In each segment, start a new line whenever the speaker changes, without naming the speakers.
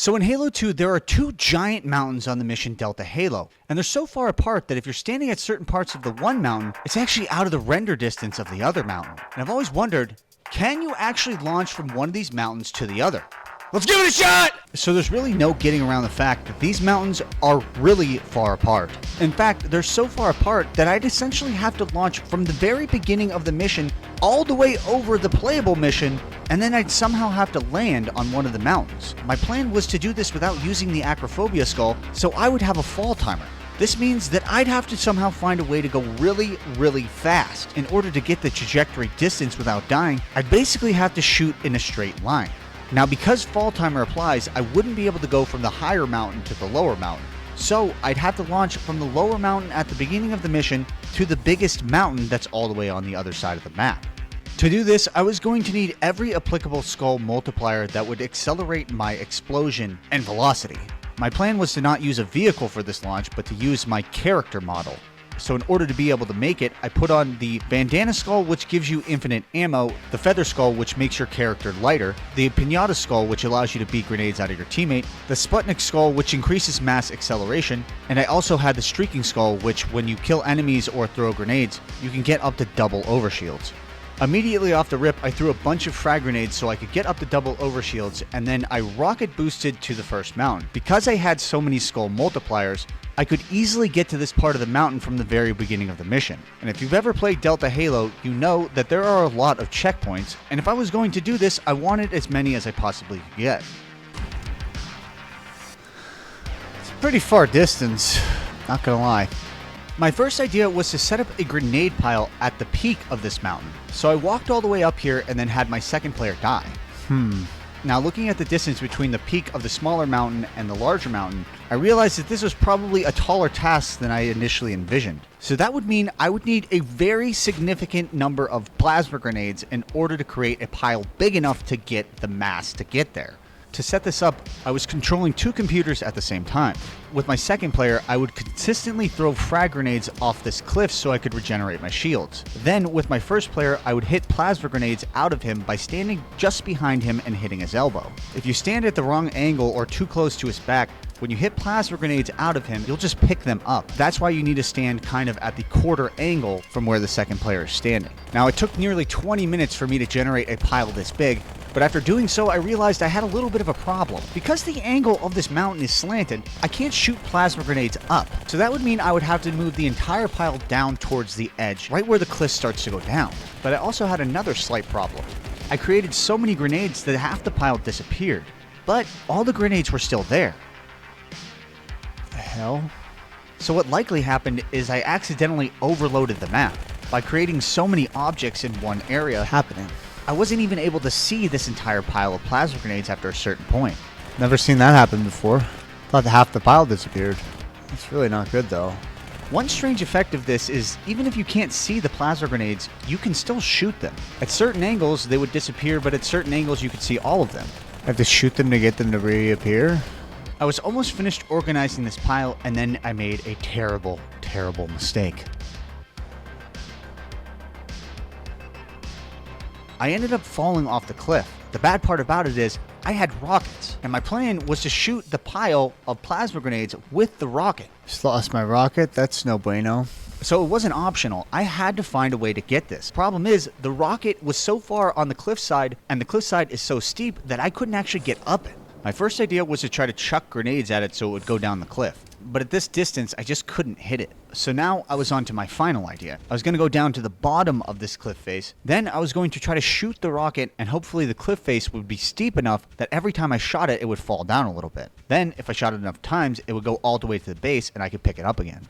So in Halo 2, there are two giant mountains on the mission Delta Halo, and they're so far apart that if you're standing at certain parts of the one mountain, it's actually out of the render distance of the other mountain. And I've always wondered, can you actually launch from one of these mountains to the other? Let's give it a shot! So there's really no getting around the fact that these mountains are really far apart. In fact, they're so far apart that I'd essentially have to launch from the very beginning of the mission all the way over the playable mission, and then I'd somehow have to land on one of the mountains. My plan was to do this without using the acrophobia skull, so I would have a fall timer. This means that I'd have to somehow find a way to go really, really fast. In order to get the trajectory distance without dying, I'd basically have to shoot in a straight line. Now, because fall timer applies, I wouldn't be able to go from the higher mountain to the lower mountain. So I'd have to launch from the lower mountain at the beginning of the mission to the biggest mountain that's all the way on the other side of the map. To do this, I was going to need every applicable skull multiplier that would accelerate my explosion and velocity. My plan was to not use a vehicle for this launch, but to use my character model. So in order to be able to make it, I put on the Bandanna skull, which gives you infinite ammo, the feather skull, which makes your character lighter, the Pinata skull, which allows you to beat grenades out of your teammate, the Sputnik skull, which increases mass acceleration, and I also had the streaking skull, which when you kill enemies or throw grenades, you can get up to double overshields. Immediately off the rip, I threw a bunch of frag grenades so I could get up to double overshields, and then I rocket boosted to the first mountain. Because I had so many skull multipliers, I could easily get to this part of the mountain from the very beginning of the mission. And if you've ever played Delta Halo, you know that there are a lot of checkpoints, and if I was going to do this, I wanted as many as I possibly could get. It's a pretty far distance, not gonna lie. My first idea was to set up a grenade pile at the peak of this mountain. So I walked all the way up here and then had my second player die. Now looking at the distance between the peak of the smaller mountain and the larger mountain, I realized that this was probably a taller task than I initially envisioned. So that would mean I would need a very significant number of plasma grenades in order to create a pile big enough to get the mass to get there. To set this up, I was controlling two computers at the same time. With my second player, I would consistently throw frag grenades off this cliff so I could regenerate my shields. Then, with my first player, I would hit plasma grenades out of him by standing just behind him and hitting his elbow. If you stand at the wrong angle or too close to his back, when you hit plasma grenades out of him, you'll just pick them up. That's why you need to stand kind of at the quarter angle from where the second player is standing. Now, it took nearly 20 minutes for me to generate a pile this big, but after doing so, I realized I had a little bit of a problem. Because the angle of this mountain is slanted, I can't shoot plasma grenades up. So that would mean I would have to move the entire pile down towards the edge, right where the cliff starts to go down. But I also had another slight problem. I created so many grenades that half the pile disappeared, but all the grenades were still there. The hell? So what likely happened is I accidentally overloaded the map by creating so many objects in one area happening. I wasn't even able to see this entire pile of plasma grenades after a certain point.
Never seen that happen before. Thought half the pile disappeared. That's really not good though.
One strange effect of this is even if you can't see the plasma grenades, you can still shoot them. At certain angles, they would disappear, but at certain angles, you could see all of them.
I have to shoot them to get them to reappear?
I was almost finished organizing this pile, and then I made a terrible, terrible mistake. I ended up falling off the cliff. The bad part about it is I had rockets, and my plan was to shoot the pile of plasma grenades with the rocket.
Just lost my rocket? That's no bueno.
So it wasn't optional. I had to find a way to get this. Problem is, the rocket was so far on the cliffside, and the cliffside is so steep that I couldn't actually get up it. My first idea was to try to chuck grenades at it so it would go down the cliff. But at this distance, I just couldn't hit it. So now I was on to my final idea. I was going to go down to the bottom of this cliff face. Then I was going to try to shoot the rocket, and hopefully the cliff face would be steep enough that every time I shot it, it would fall down a little bit. Then, if I shot it enough times, it would go all the way to the base, and I could pick it up again.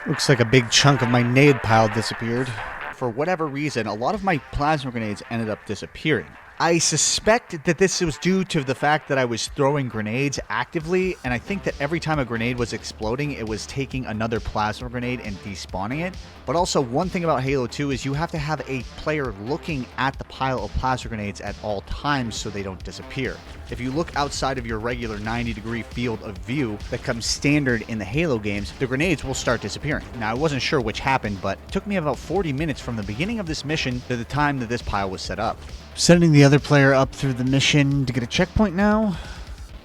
Looks like a big chunk of my nade pile disappeared.
For whatever reason, a lot of my plasma grenades ended up disappearing. I suspect that this was due to the fact that I was throwing grenades actively, and I think that every time a grenade was exploding, it was taking another plasma grenade and despawning it. But also, one thing about Halo 2 is you have to have a player looking at the pile of plasma grenades at all times so they don't disappear. If you look outside of your regular 90-degree field of view that comes standard in the Halo games, the grenades will start disappearing. Now, I wasn't sure which happened, but it took me about 40 minutes from the beginning of this mission to the time that this pile was set up.
Sending the other player up through the mission to get a checkpoint now.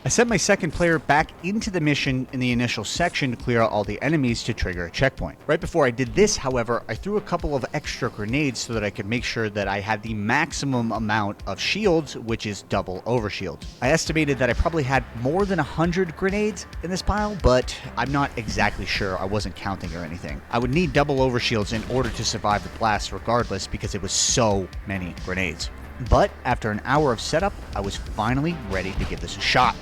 I sent my second player back into the mission in the initial section to clear out all the enemies to trigger a checkpoint. Right before I did this, however, I threw a couple of extra grenades so that I could make sure that I had the maximum amount of shields, which is double overshield. I estimated that I probably had more than 100 grenades in this pile, but I'm not exactly sure. I wasn't counting or anything. I would need double overshields in order to survive the blast regardless because it was so many grenades. But after an hour of setup, I was finally ready to give this a shot.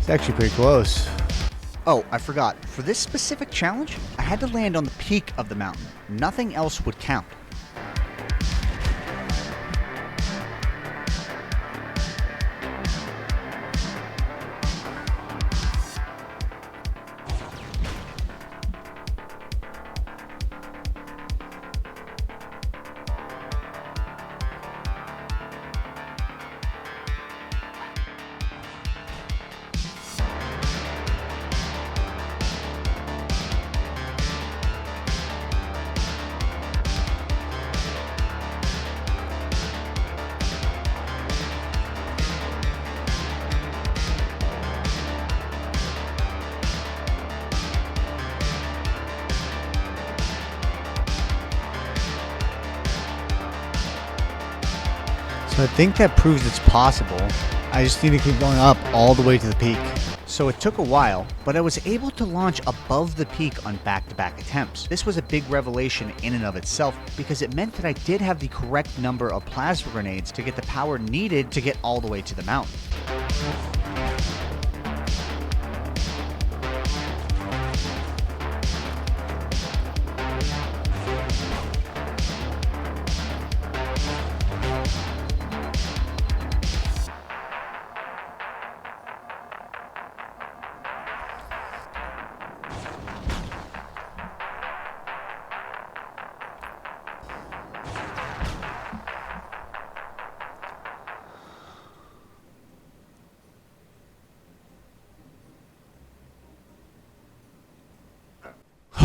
It's actually pretty close.
Oh, I forgot. For this specific challenge, I had to land on the peak of the mountain. Nothing else would count.
So I think that proves it's possible. I just need to keep going up all the way to the peak.
So it took a while, but I was able to launch above the peak on back-to-back attempts. This was a big revelation in and of itself because it meant that I did have the correct number of plasma grenades to get the power needed to get all the way to the mountain.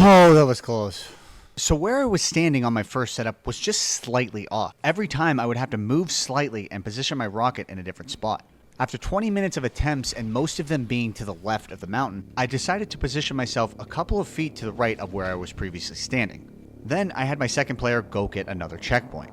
Oh, that was close.
So where I was standing on my first setup was just slightly off. Every time I would have to move slightly and position my rocket in a different spot. After 20 minutes of attempts and most of them being to the left of the mountain, I decided to position myself a couple of feet to the right of where I was previously standing. Then I had my second player go get another checkpoint.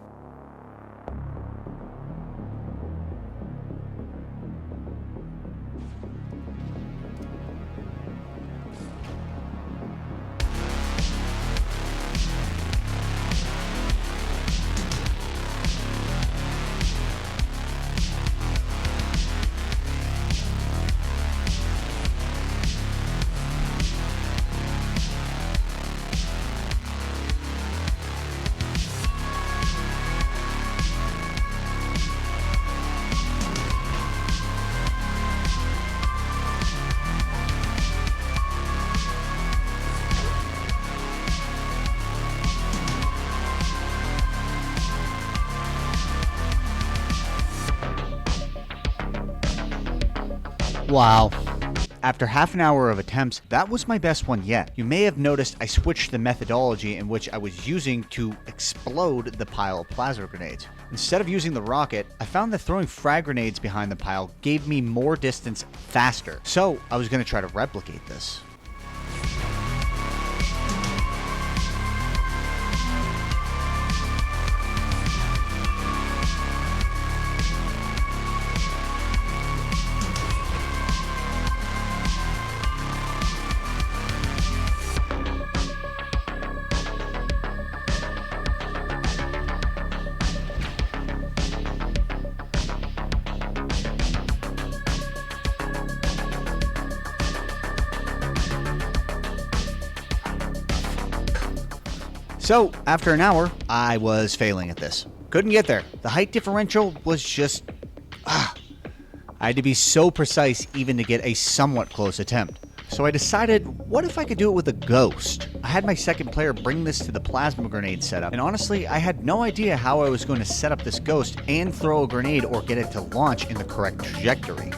Wow.
After half an hour of attempts, that was my best one yet. You may have noticed I switched the methodology in which I was using to explode the pile of plasma grenades. Instead of using the rocket, I found that throwing frag grenades behind the pile gave me more distance faster. So I was going to try to replicate this. So, after an hour, I was failing at this. Couldn't get there. The height differential was just... I had to be so precise even to get a somewhat close attempt. So I decided, what if I could do it with a ghost? I had my second player bring this to the plasma grenade setup, and honestly, I had no idea how I was going to set up this ghost and throw a grenade or get it to launch in the correct trajectory.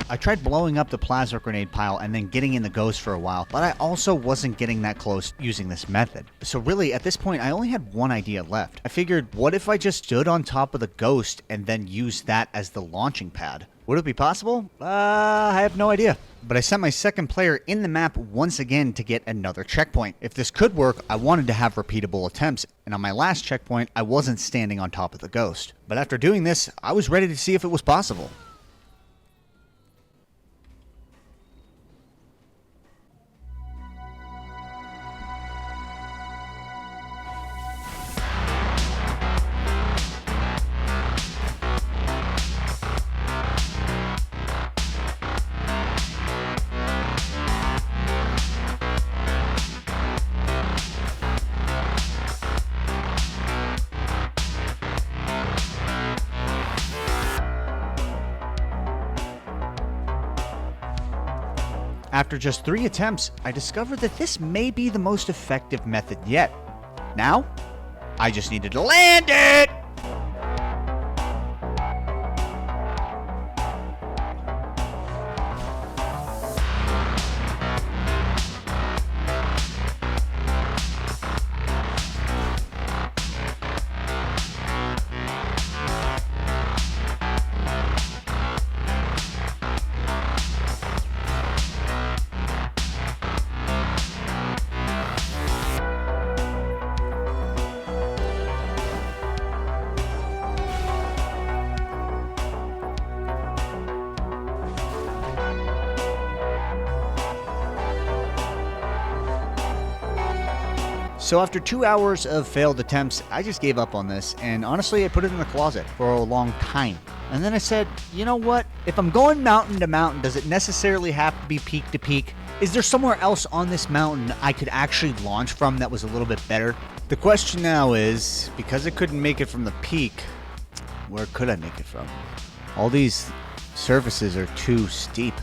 I tried blowing up the plasma grenade pile and then getting in the ghost for a while, but I also wasn't getting that close using this method. So really, at this point, I only had one idea left. I figured, what if I just stood on top of the ghost and then used that as the launching pad? Would it be possible? I have no idea. But I sent my second player in the map once again to get another checkpoint. If this could work, I wanted to have repeatable attempts, and on my last checkpoint, I wasn't standing on top of the ghost. But after doing this, I was ready to see if it was possible. After just 3 attempts, I discovered that this may be the most effective method yet. Now, I just needed to land it! So after 2 hours of failed attempts, I just gave up on this, and honestly, I put it in the closet for a long time. And then I said, you know what? If I'm going mountain to mountain, does it necessarily have to be peak to peak? Is there somewhere else on this mountain I could actually launch from that was a little bit better? The question now is, because I couldn't make it from the peak, where could I make it from? All these surfaces are too steep.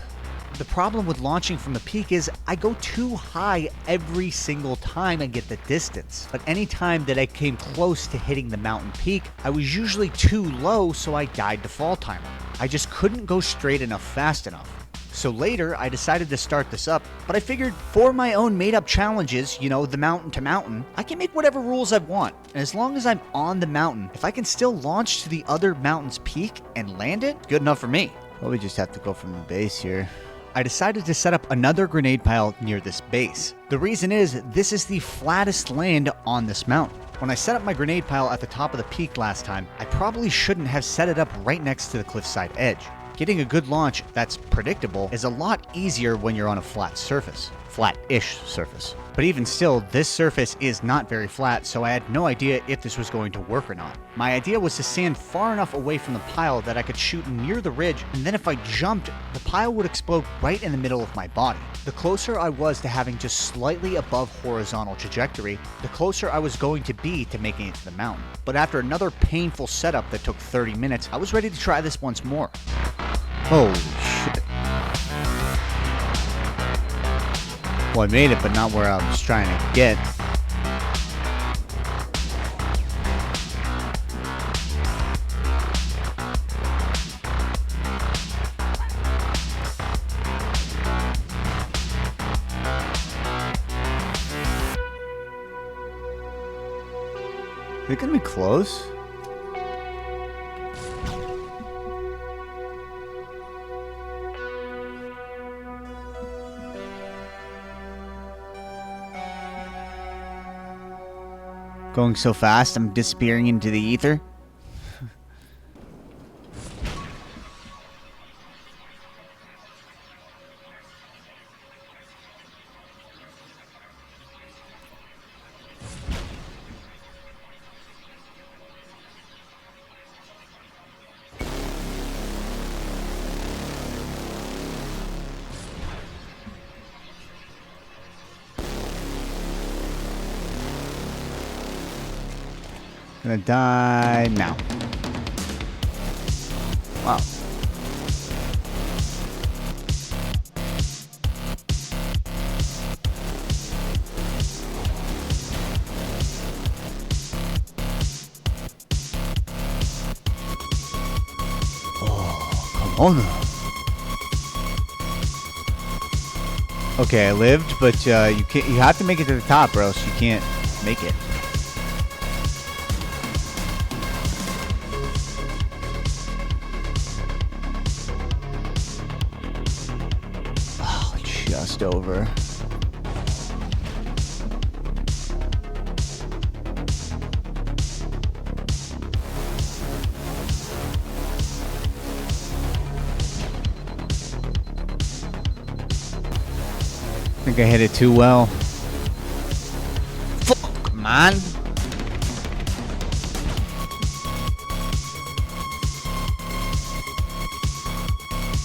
The problem with launching from the peak is I go too high every single time I get the distance. But any time that I came close to hitting the mountain peak, I was usually too low, so I died to fall timer. I just couldn't go straight enough fast enough. So later, I decided to start this up, but I figured for my own made-up challenges, you know, the mountain to mountain, I can make whatever rules I want. And as long as I'm on the mountain, if I can still launch to the other mountain's peak and land it, good enough for me.
Well, we just have to go from the base here.
I decided to set up another grenade pile near this base. The reason is, this is the flattest land on this mountain. When I set up my grenade pile at the top of the peak last time, I probably shouldn't have set it up right next to the cliffside edge. Getting a good launch that's predictable is a lot easier when you're on a flat surface. Flat-ish surface. But even still, this surface is not very flat, so I had no idea if this was going to work or not. My idea was to stand far enough away from the pile that I could shoot near the ridge, and then if I jumped, the pile would explode right in the middle of my body. The closer I was to having just slightly above horizontal trajectory, the closer I was going to be to making it to the mountain. But after another painful setup that took 30 minutes, I was ready to try this once more.
Holy shit. Well, I made it, but not where I was trying to get. They're gonna be close. Going so fast, I'm disappearing into the ether. Gonna die now. Wow. Oh, come on. Okay, I lived, but you can't. You have to make it to the top, or else you can't make it. Just over. I think I hit it too well. Fuck, man. I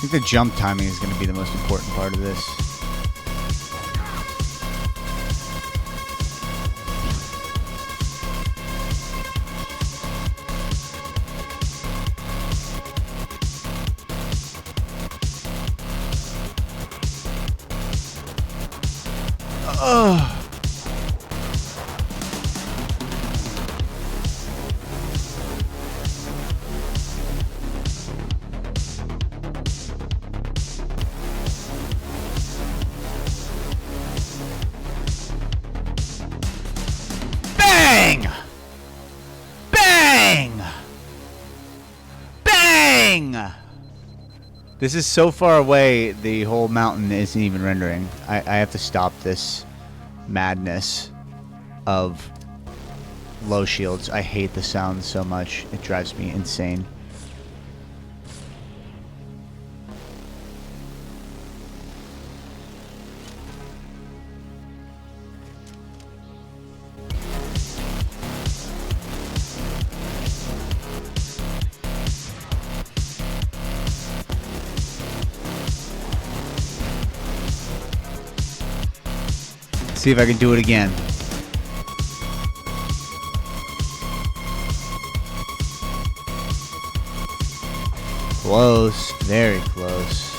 think the jump timing is going to be the most important part of this. Bang! Bang! Bang! This is so far away, the whole mountain isn't even rendering. I have to stop this madness of low shields. I hate the sound so much. It drives me insane. See if I can do it again. Close, very close.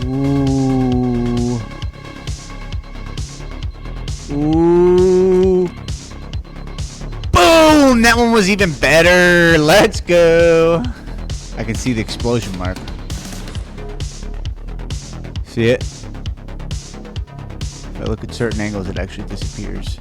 Ooh. Ooh. Boom! That one was even better. Let's go. I can see the explosion mark. See it? If I look at certain angles, it actually disappears.